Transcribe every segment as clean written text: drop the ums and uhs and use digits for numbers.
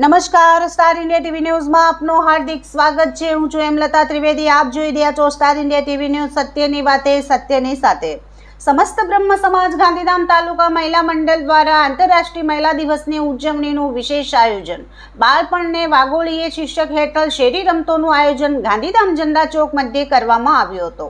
નમસ્કાર, star India TV ન્યૂઝમાં આપનું હાર્દિક સ્વાગત છે। હું છું હેમલતા ત્રિવેદી। આપ જોઈ રહ્યા છો સ્ટાર ઇન્ડિયા ટીવી ન્યૂઝ। સત્યની વાતે સત્યની સાથે। સમસ્ત બ્રહ્મ સમાજ ગાંધીધામ તાલુકા મહિલા મંડળ દ્વારા આંતરરાષ્ટ્રીય મહિલા દિવસની ઉજવણીનું વિશેષ આયોજન। બાળપણને વાગોળીએ શીર્ષક હેઠળ શેરી રમતોનું આયોજન ગાંધીધામ ઝંડા ચોક મધ્યે કરવામાં આવ્યો હતો।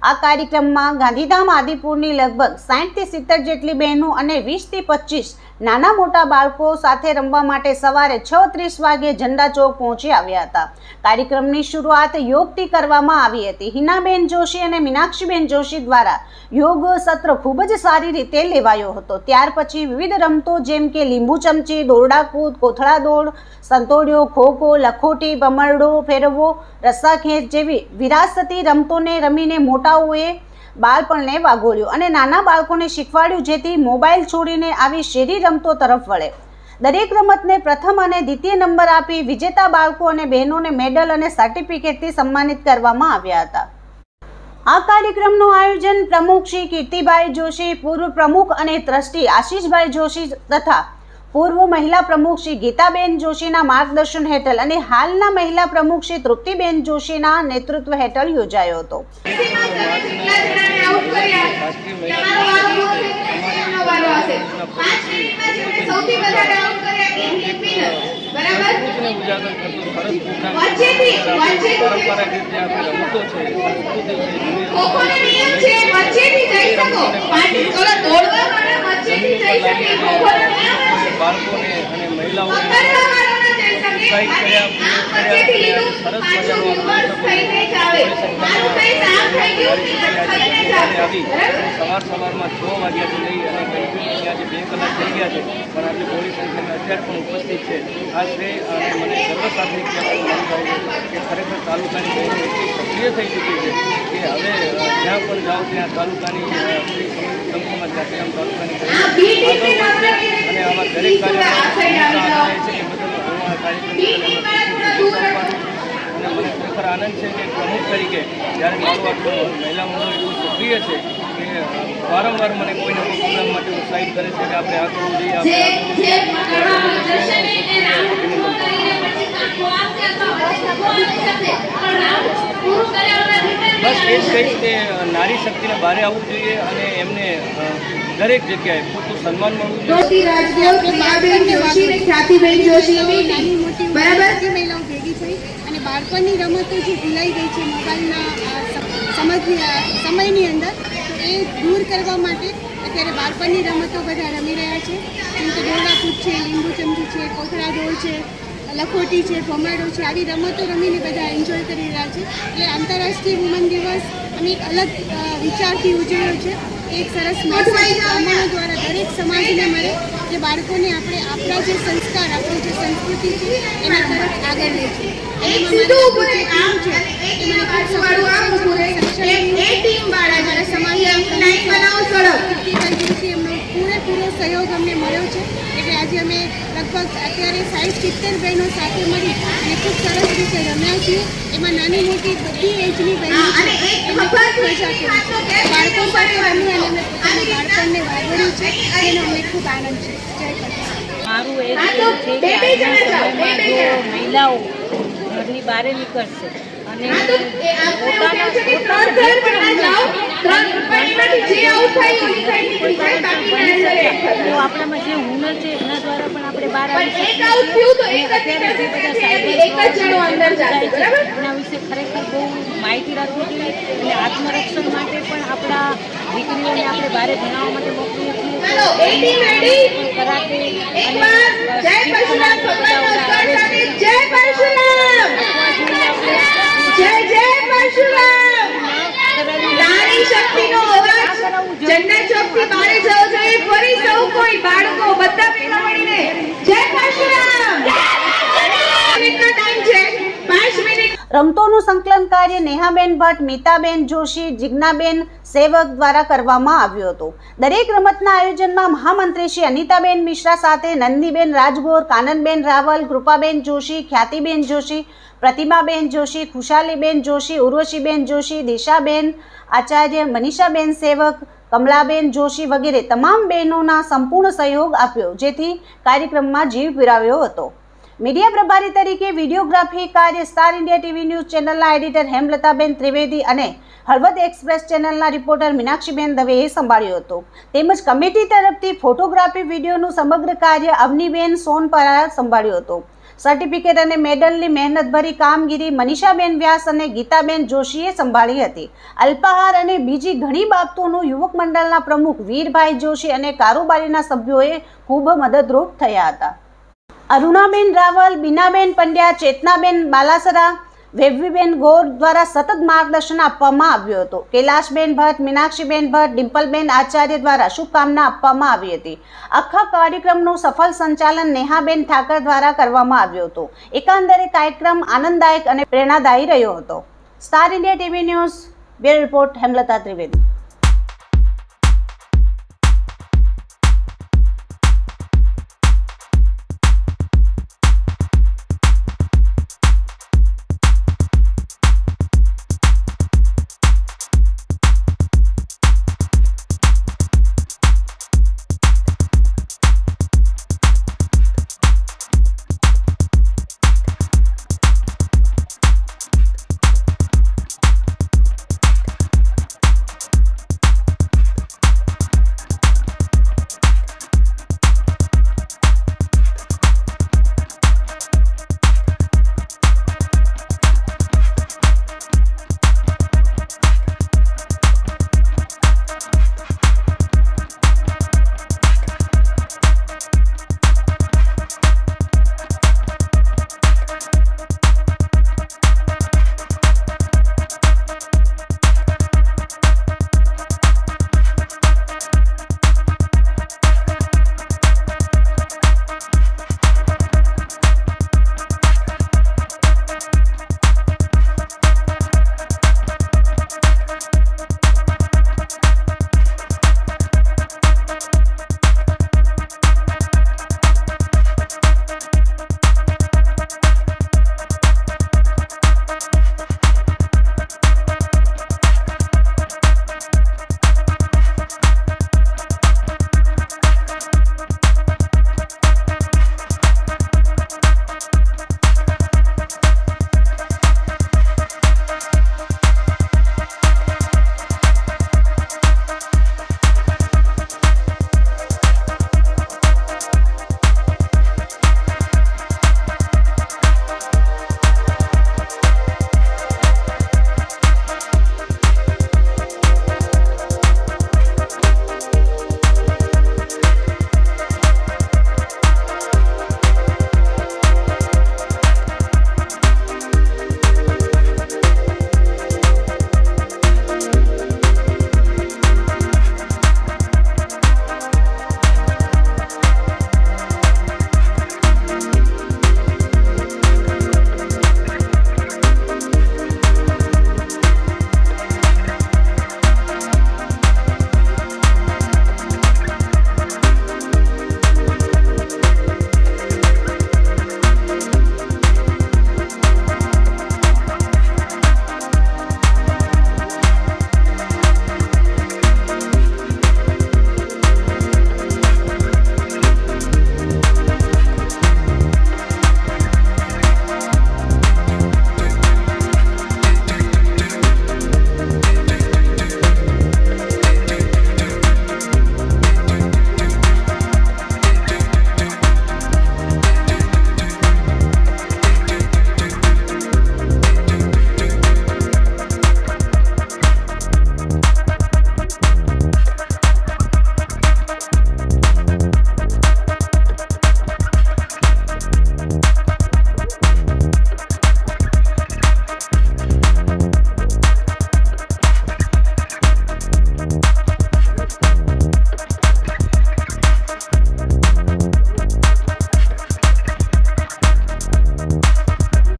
આ કાર્યક્રમમાં ગાંધીધામ આદિપુરની લગભગ 60 થી 70 જેટલી બહેનો અને 20 થી 25 નાના મોટા બાળકો સાથે રમવા માટે સવારે 6:30 વાગે ઝંડા ચોક પહોંચી આવ્યા હતા। કાર્યક્રમની શરૂઆત યોગથી કરવામાં આવી હતી। હિનાબેન જોશી અને મીનાક્ષીબેન જોશી દ્વારા યોગ સત્ર ખૂબ જ સારી રીતે લેવાયો હતો। ત્યાર પછી વિવિધ રમતો જેમ કે લીંબુ ચમચી, દોરડા કૂદ, કોથળા દોડ, સંતોડિયો, ખોખો, લખોટી, ભમરડો ફેરવવો, રસ્સા ખેંચ જેવી વિરાસતી રમતોને રમીને મોટાઓએ બાળપણને વાગોળ્યું અને નાના બાળકોને શીખવાડ્યું, જેથી મોબાઈલ છોડીને આવી શેરી રમતો તરફ વળે। દરેક રમતને પ્રથમ અને દ્વિતીય નંબર આપી વિજેતા બાળકો અને બહેનોને મેડલ અને સર્ટિફિકેટથી સન્માનિત કરવામાં આવ્યા હતા। આ કાર્યક્રમનું આયોજન પ્રમુખ શ્રી કીર્તિભાઈ જોશી, પૂર્વ પ્રમુખ અને ટ્રસ્ટી આશીષભાઈ જોશી તથા પૂર્વ મહિલા પ્રમુખ શ્રી ગીતાબેન જોશીના માર્ગદર્શન હેઠળ અને હાલના મહિલા પ્રમુખ શ્રી તૃપ્તિબેન જોશીના નેતૃત્વ હેઠળ યોજાયો હતો। બાળકોને અને મહિલાઓને ઉત્સાહિત કર્યા સરસ સવારમાં 6 વાગ્યાથી લઈ અને કન્ટિન્યુ આજે 2 કલાક થઈ ગયા છે, પણ આપણી બોડી સંખ્યામાં અત્યારે પણ ઉપસ્થિત છે। આ શ્રેય અને મને ગર્વ સાથે કે ખરેખર તાલુકાની બહેનો એટલી સક્રિય થઈ ચૂકી છે કે હવે જ્યાં પણ જાઓ ત્યાં તાલુકાની સંસ્થામાં જાતિરામ તાલુકાની આગળ વધશે અને આવા દરેક કાર્યક્રમો છે એ બદલ આ કાર્યક્રમ અને મને ખરેખર આનંદ છે કે પ્રમુખ તરીકે જ્યારે મારું આટલું મહિલા મંડળ એટલું સક્રિય છે કે વારંવાર મને કોઈને કોઈ પ્રોગ્રામ માટે ઉત્સાહિત કરે છે કે આપણે આ કરવું જોઈએ, બસ એ જ કહીશ કે નારી શક્તિને બહાર આવવું જોઈએ અને એમને દરેક જગ્યાએ પૂરતું સન્માન મળવું જોઈએ। બાળપણની રમતો જે ભૂલાઈ ગઈ છે મોબાઈલના સમયની અંદર, તો એ દૂર કરવા માટે અત્યારે બાળપણની રમતો બધા રમી રહ્યા છે, જેમ કે દોરડા કૂદ છે, લીંબુ ચમચી છે, કોથળા દોડ છે, લખોટી છે, ભમરડો છે, આવી રમતો રમીને બધા એન્જોય કરી રહ્યા છે। એટલે આંતરરાષ્ટ્રીય વુમન દિવસ અમે એક અલગ વિચારથી ઉજવ્યો છે। એક સરસ મેસેજ બ્રાહ્મણો દ્વારા દરેક સમાજને મળે કે બાળકોને આપણે આપણા જે સંસ્કાર, આપણી જે સંસ્કૃતિ છે એના તરફ આગળ લે છે। એમનો પૂરેપૂરો સહયોગ અમને મળ્યો છે, એટલે આજે અમે લગભગ અત્યારે 60-70 બહેનો સાથે મળી અને ખૂબ સરસ રીતે રમ્યા છીએ। એમાં નાની મોટી બધી એજની બહેનો બાળકો સાથે રમ્યું અને અમે પોતાના બાળપણને વાગોળ્યું છે, એનો અમને ખૂબ આનંદ છે। જય કૃષ્ણ। મારું એ જ કહેવું છે કે આજના સમયમાં જો મહિલાઓ ઘરની બહાર નીકળશે અને પોતાના જે પણ તો આપણામાં જે હુનર છે એના દ્વારા પણ આપણે બહાર આવી શકીએ છીએ। અત્યારે જે બધા સાયબર એના વિશે ખરેખર બહુ માહિતી રાખવી જોઈએ અને આત્મરક્ષણ માટે પણ આપણા દીકરીઓને આપણે બહાર ભણાવવા માટે મોકલીએ છીએ। કરાટે રમતોનું સંકલન કાર્ય નેહાબેન ભટ્ટ, મીતાબેન જોશી, જિજ્ઞાબેન સેવક દ્વારા કરવામાં આવ્યું હતું। દરેક રમતના આયોજનમાં મહામંત્રી શ્રી અનિતાબેન મિશ્રા સાથે નંદીબેન રાજગોર, કાનનબેન રાવલ, કૃપાબેન જોશી, ખ્યાતિબેન જોશી, પ્રતિમાબેન જોશી, ખુશાલીબેન જોશી, ઉર્વશીબેન જોશી, દિશાબેન આચાર્ય, મનીષાબેન સેવક, કમલાબેન જોશી વગેરે તમામ બહેનોના સંપૂર્ણ સહયોગ આપ્યો, જેથી કાર્યક્રમમાં જીવ પીરાવ્યો હતો। મીડિયા પ્રભારી તરીકે વિડીયોગ્રાફી કાર્ય સ્ટાર ઇન્ડિયા ટીવી ન્યૂઝ ચેનલના એડિટર હેમલતાબેન ત્રિવેદી અને હળવદ એક્સપ્રેસ ચેનલના રિપોર્ટર મીનાક્ષીબેન દવેએ સંભાળ્યો હતો. તેમજ કમિટી તરફથી ફોટોગ્રાફી વિડીયોનું સમગ્ર કાર્ય અવનીબેન સોનપરા સંભાળ્યો હતો. સર્ટિફિકેટ અને મેડલની મહેનતભરી કામગીરી મનીષાબેન વ્યાસ અને ગીતાબેન જોશીએ સંભાળી હતી. અલ્પાહાર અને બીજી ઘણી બાબતોનું યુવક મંડળના પ્રમુખ વીરભાઈ જોશી અને કારોબારીના સભ્યોએ ખૂબ મદદરૂપ થયા હતા. અરુણાબેન રાવલ, બીનાબેન પંડ્યા, ચેતનાબેન બાલાસરા, વેવવીબેન ગોર દ્વારા સતત માર્ગદર્શન આપવામાં આવ્યું હતું. કૈલાશબેન ભટ્ટ, મીનાક્ષીબેન ભટ્ટ, ડિમ્પલબેન આચાર્ય દ્વારા શુભકામના આપવામાં આવી હતી. આખા કાર્યક્રમનું સફળ સંચાલન નેહાબેન ઠાકર દ્વારા કરવામાં આવ્યું હતું. એકંદરે કાર્યક્રમ આનંદદાયક અને પ્રેરણાદાયી રહ્યો હતો. Star India TV news bureau report Hemlata Trivedi.